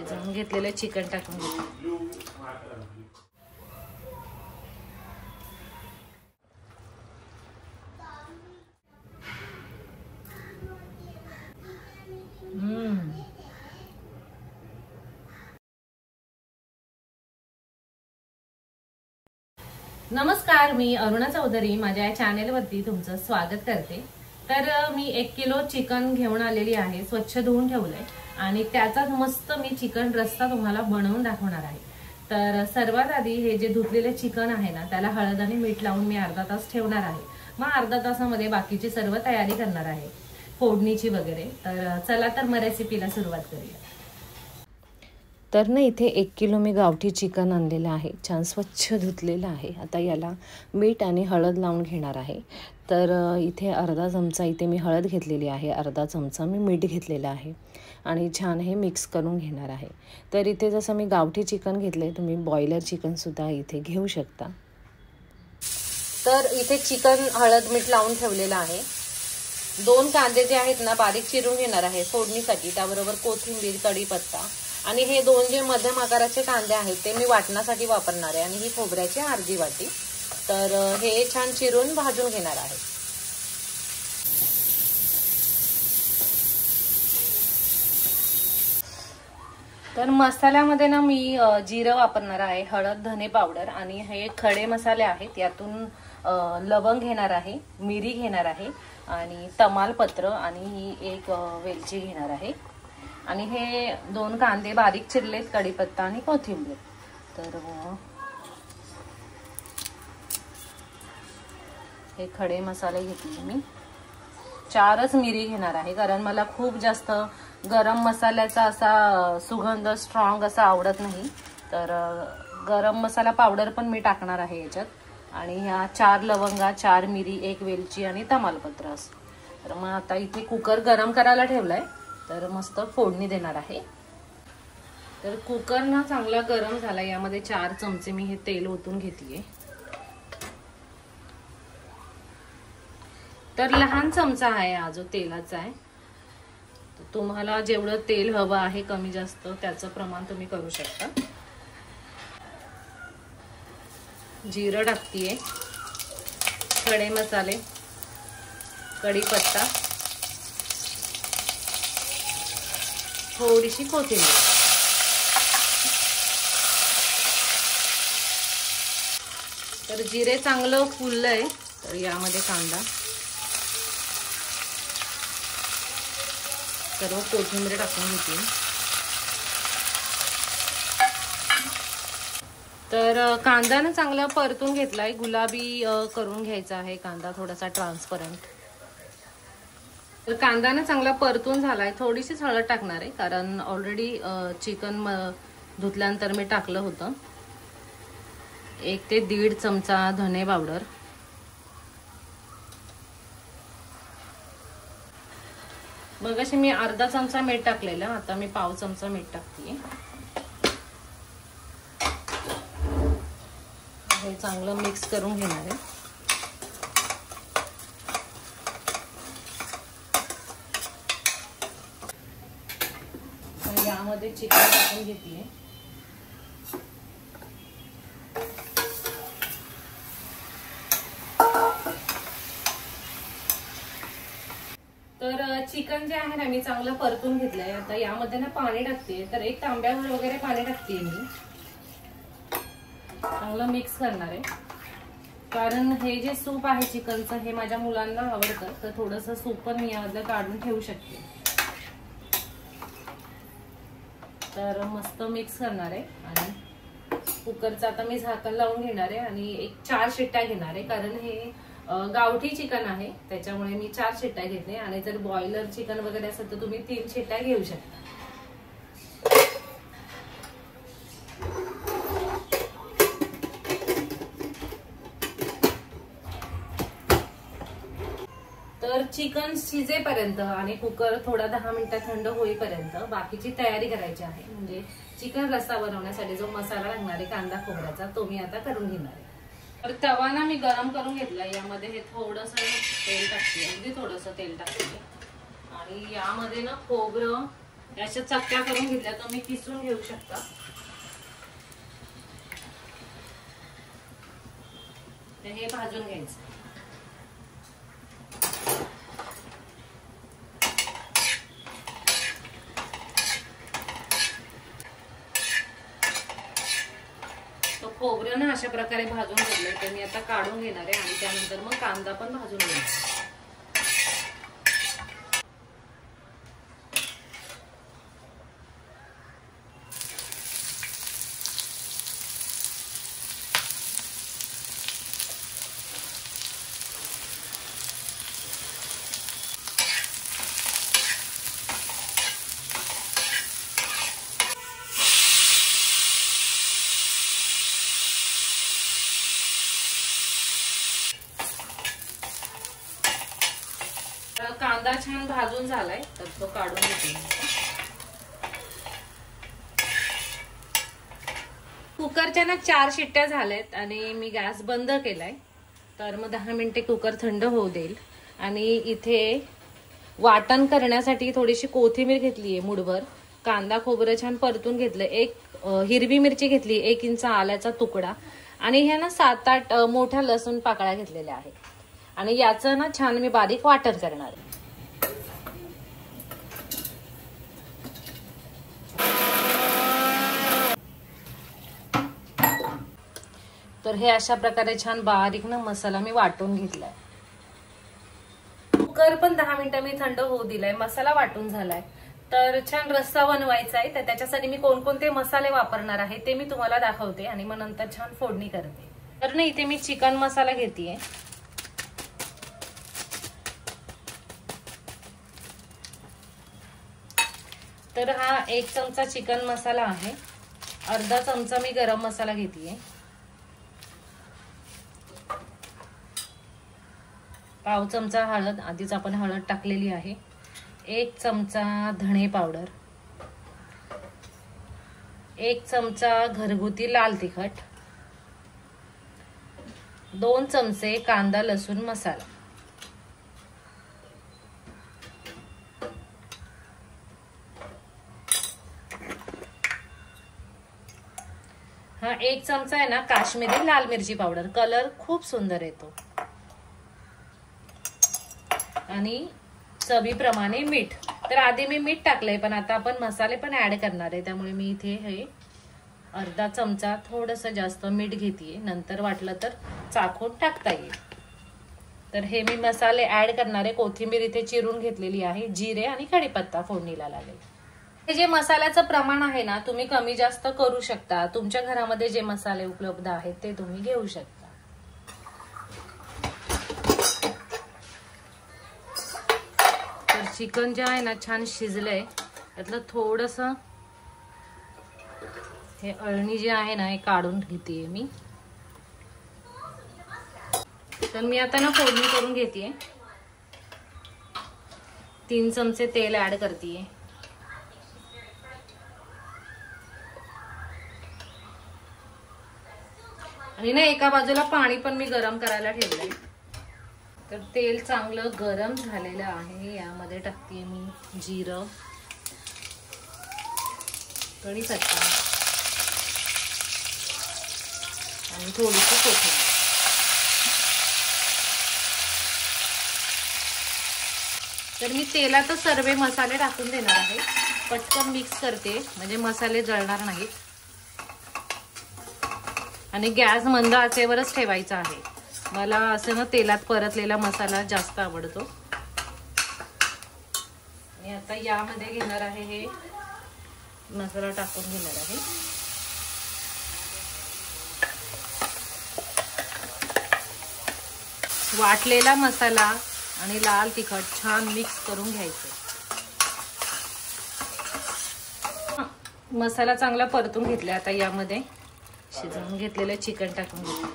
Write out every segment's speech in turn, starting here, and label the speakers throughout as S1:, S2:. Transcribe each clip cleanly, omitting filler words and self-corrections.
S1: शिजवून घेतलेलं चिकन टाकून घेते. नमस्कार, मी अरुणा चौधरी माझ्या या चॅनेलवरती तुमचं स्वागत करते. तर मी 1 किलो चिकन घेऊन आलेली आहे. स्वच्छ धुवून ठेवलंय आणि त्याचाच मस्त मी चिकन रस्सा तुम्हाला बनवून दाखवणार आहे. तर सर्वात आधी हे जे धुतलेले चिकन आहे ना, त्याला हळद आणि मीठ लावून मी अर्धा तास ठेवणार आहे. मग अर्धा तासामध्ये बाकीची सर्व तयारी करणार आहे, फोडणीची वगैरे. तर चला तर मग रेसिपीला सुरुवात करूया. तर ना इथे 1 किलो मी गावठी चिकन आणलेलं आहे. छान स्वच्छ धुतलेलं आहे. आता याला मीठ आणि हळद लावून घेणार आहे. तर इथे अर्धा चमचा इथे मी हळद घेतलेली आहे, अर्धा चमचा मी मीठ घेतलेलं आहे आणि छान हे मिक्स करून घेणार आहे. तर इथे जसं मी गावठी चिकन घेतले, तुम्ही बॉयलर चिकनसुद्धा इथे घेऊ शकता. तर इथे चिकन हळद मीठ लावून ठेवलेलं आहे. 2 कांदे जे आहेत ना बारीक चिरून घेणार आहे फोडणीसाठी. त्याबरोबर कोथिंबीर, कढीपत्ता आणि हे 2 जे मध्यम आकाराचे कांदे आहेत ते मी वाटण्यासाठी वापरणार आहे आणि ही खोबऱ्याची अर्धी वाटी. तर हे छान चिरून भाजून घेणार आहे. तर मसाल्यामध्ये ना मी जिरं वापरणार आहे, हळद, धने पावडर आणि हे खडे मसाले आहेत. यातून लवंग घेणार आहे, मिरी घेणार आहे आणि तमालपत्र आणि ही 1 वेलची घेणार आहे आणि हे 2 कांदे बारीक चिरलेत, कढीपत्ता आणि कोथिंबीर. तर हे खडे मसाले घेतले मी. 4च मिरी घेणार आहे कारण मला खूप जास्त गरम मसाल्याचा असा सुगंध स्ट्रॉंग असा आवडत नाही. तर गरम मसाला पावडर पण मी टाकणार आहे याच्यात आणि ह्या 4 लवंगा, 4 मिरी, 1 वेलची आणि तमालपत्र असं. तर मग आता इथे कुकर गरम करायला ठेवलाय. तर मस्त फोडणी देणार आहे. तर कुकर ना चांगला गरम झाला. यामध्ये 4 चमचे मी हे तेल ओतून घेतलीये. तर लहान चमचा आहे हा जो तेलाचा आहे. तर तुम्हाला जेवढं तेल हवं आहे कमी जास्त त्याचं प्रमाण तुम्ही करू शकता. जिरं टाकतीये, खडे मसाले, कढीपत्ता, थोडीशी कोथिंबीर. तर जिरे चांगलं फुललंय. तर यामध्ये कांदा, सर्व कोथिंबीर टाकून घेते. तर कांदा ना चांगला परतून घेतलाय. गुलाबी करून घ्यायचा आहे कांदा, थोडासा ट्रान्सपरंट. तर कांदा ना चांगला परतून झालाय. थोडीशीच हळद टाकणार आहे कारण ऑलरेडी चिकन धुतल्यानंतर मी टाकलं होतं. 1 ते 1.5 चमचा धने पावडर, मग अशी मी अर्धा चमचा मीठ टाकलेलं, आता मी पाव चमचा मीठ टाकते. हे चांगलं मिक्स करून घेणार आहे. यामध्ये चिकन टाकून घेतले. तर चिकन जे आहे ना मी चांगलं परतून घेतलंय. आता यामध्ये ना पाणी टाकते. तर 1 तांब्यावर वगैरे पाणी टाकते मी. चांगलं मिक्स करणार आहे कारण हे जे सूप आहे चिकनचं हे माझ्या मुलांना आवडतं. तर थोडंसं सूप पण मी यातलं काढून ठेवू शकते. तर मस्त मिक्स करणार आहे आणि कुकरचं आता मी झाकण लावून घेणार आहे आणि 4 शिट्ट्या घेणार आहे कारण हे गावठी चिकन आहे त्याच्यामुळे मी 4 शिट्ट्या घेतले. आणि जर बॉयलर चिकन वगैरे असेल तर तुम्ही 3 शिट्ट्या घेऊ शकता. तर चिकन शिजेपर्यंत आणि कुकर थोडा 10 मिनिटं थंड होईपर्यंत बाकीची तयारी करायची आहे. म्हणजे चिकन रस्सा बनवण्यासाठी जो मसाला लागणार आहे कांदा खोबऱ्याचा तो मी आता करून घेणार आहे. तर तवा ना मी गरम करून घेतला. यामध्ये हे थोडंसं तेल टाकते, अगदी थोडंसं तेल टाकते आणि यामध्ये ना खोबरं, अशा चक्क्या करून घेतल्या, तुम्ही किसून घेऊ शकता. हे भाजून घ्यायचं. खोबरं ना अशा प्रकारे भाजून घेतलंय, तर मी आता काढून घेणार आहे आणि त्यानंतर मग कांदा पण भाजून घेणार. कांदा छान भाजून झालाय, तर तो काढून घेते. कुकरच्या ना 4 शिट्ट्या झाल्यात आणि मी गॅस बंद केलाय. तर मग 10 मिनिटे कुकर थंड होऊ देईल. आणि इथे वाटण करण्यासाठी थोडीशी कोथिंबीर घेतलीये मुठभर, कांदा खोबरं छान परतून घेतलं, एक हिरवी मिरची घेतली, 1 इंच आल्याचा तुकडा आणि ह्या ना 7-8 मोठ्या लसूण पाकळ्या घेतलेल्या आहेत. आणि याचं ना छान मी बारीक वाटण करणार आहे. तर हे अशा प्रकारे छान बारीक ना मसाला मी वाटून घेतलाय. कुकर पण 10 मिनिटं मी थंड होऊ दिलाय, मसाला वाटून झालाय. तर छान रस्सा बनवायचा आहे, तर त्याच्यासाठी मी कोणकोणते मसाले वापरणार आहे ते मी तुम्हाला दाखवते आणि मग नंतर छान फोडणी करते. तर ना इथे मी चिकन मसाला घेतेय. तर हा 1 चमचा चिकन मसाला आहे, अर्धा चमचा मी गरम मसाला घेतेय, पाव चमचा हळद, आधीच आपण हळद टाकलेली आहे, 1 चमचा धणे पावडर, 1 चमचा घरगुती लाल तिखट, 2 चमचे कांदा लसूण मसाला. हा 1 चमचा आहे ना काश्मीरी लाल मिरची पावडर, कलर खूप सुंदर येतो. आणि चवीप्रमाणे मीठ. तर आधी मी मीठ टाकलंय, पण आता आपण मसाले पण ऍड करणार आहे, त्यामुळे मी इथे हे अर्धा चमचा थोडस जास्त मीठ घेतेय. नंतर वाटलं तर चाखून टाकता येईल. तर हे मी मसाले ऍड करणार आहे. कोथिंबीर इथे चिरून घेतलेली आहे, जिरे आणि कढीपत्ता फोडणीला लागेल. हे जे मसाल्याचं प्रमाण आहे ना, तुम्ही कमी जास्त करू शकता. तुमच्या घरामध्ये जे मसाले उपलब्ध आहेत ते तुम्ही घेऊ शकता. तर चिकन जे आहे ना छान शिजलंय, त्यातलं थोडस हे अळणी जे आहे ना हे काढून घेतेय मी. तर मी आता ना फोडणी करून घेतेय. 3 चमचे तेल ऍड करतेय. आणि ना एका बाजूला पाणी पण मी गरम करायला ठेवलंय. तर तेल चांगलं गरम झालेलं आहे. यामध्ये टाकतेय मी जिरं, कढीपत्ता आणि थोडीशी कोथिंबीर. तर मी तेलातच सर्व मसाले टाकून देणार आहे. पटकन मिक्स करते म्हणजे मसाले जळणार नाहीत. आणि गॅस मंद आचेवरच ठेवायचा आहे. मला असं ना तेलात परतलेला मसाला जास्त आवडतो. मी आता यामध्ये घेणार आहे, हे मसाला टाकून घेणार आहे. वाटलेला मसाला आणि लाल तिखट छान मिक्स करून घ्यायचं. मसाला चांगला परतून घेतला. आता यामध्ये शिजवून घेतलेलं चिकन टाकून घेतलं.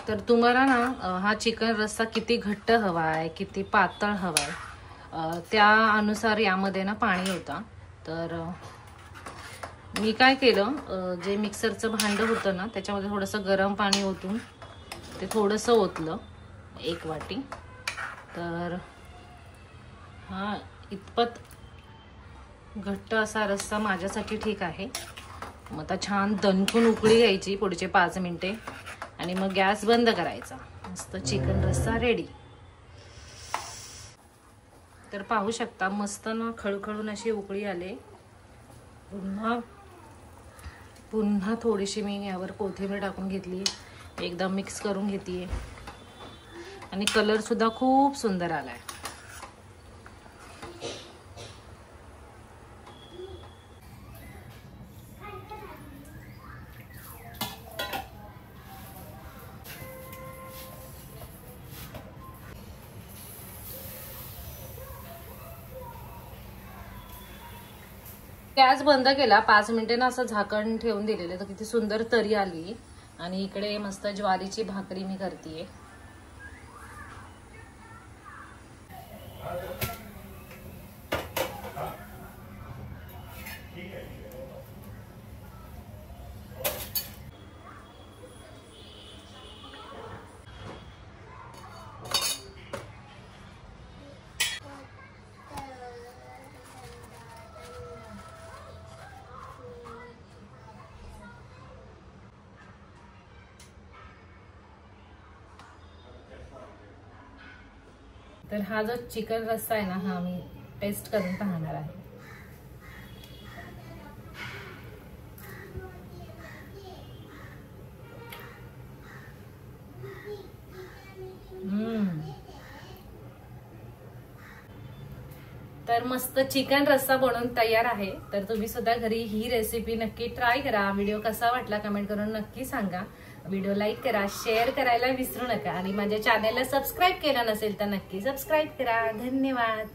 S1: तर तुम्हाला ना हा चिकन रस्सा किती घट्ट हवा आहे, किती पातळ हवा आहे, त्या अनुसार यामध्ये ना पाणी होता. तर मी काय केलं, जे मिक्सरचं भांडं होतं ना त्याच्यामध्ये थोडंसं गरम पाणी ओतून ते थोडंसं ओतलं. 1 वाटी। तर हा इतपत घट्ट असा रस्सा माझ्यासाठी ठीक आहे। मग आता छान दणकून उकळी घ्यायची पुढचे 5 मिनिटे आणि मग गॅस बंद करायचा। मस्त चिकन रस्सा रेडी। तर पाहू शकता मस्त ना खळखळून अशी उकळी आले। पुन्हा थोडीशी मी यावर कोथिंबीर टाकून घेतली, एकदम मिक्स करून घेतलीये आणि कलर सुद्धा खूप सुंदर आलाय। गॅस बंद केला, 5 मिनिटे ना असं झाकण ठेवून दिलेलं, तर किती सुंदर तरी आली। आणि इकडे मस्त ज्वारीची भाकरी मी करतेय। तर हा जो चिकन रस्सा आहे ना, हा मी टेस्ट करून पाहणार आहे। तर मस्त चिकन रस्सा बनवून तयार आहे। तर तुम्ही सुद्धा घरी ही रेसिपी नक्की ट्राय करा। व्हिडिओ कसा वाटला कमेंट करून नक्की सांगा। व्हिडिओ लाईक करा, शेअर करायला विसरू नका आणि माझ्या चॅनलला सबस्क्राईब केलं नसेल तर नक्की सबस्क्राईब करा। धन्यवाद।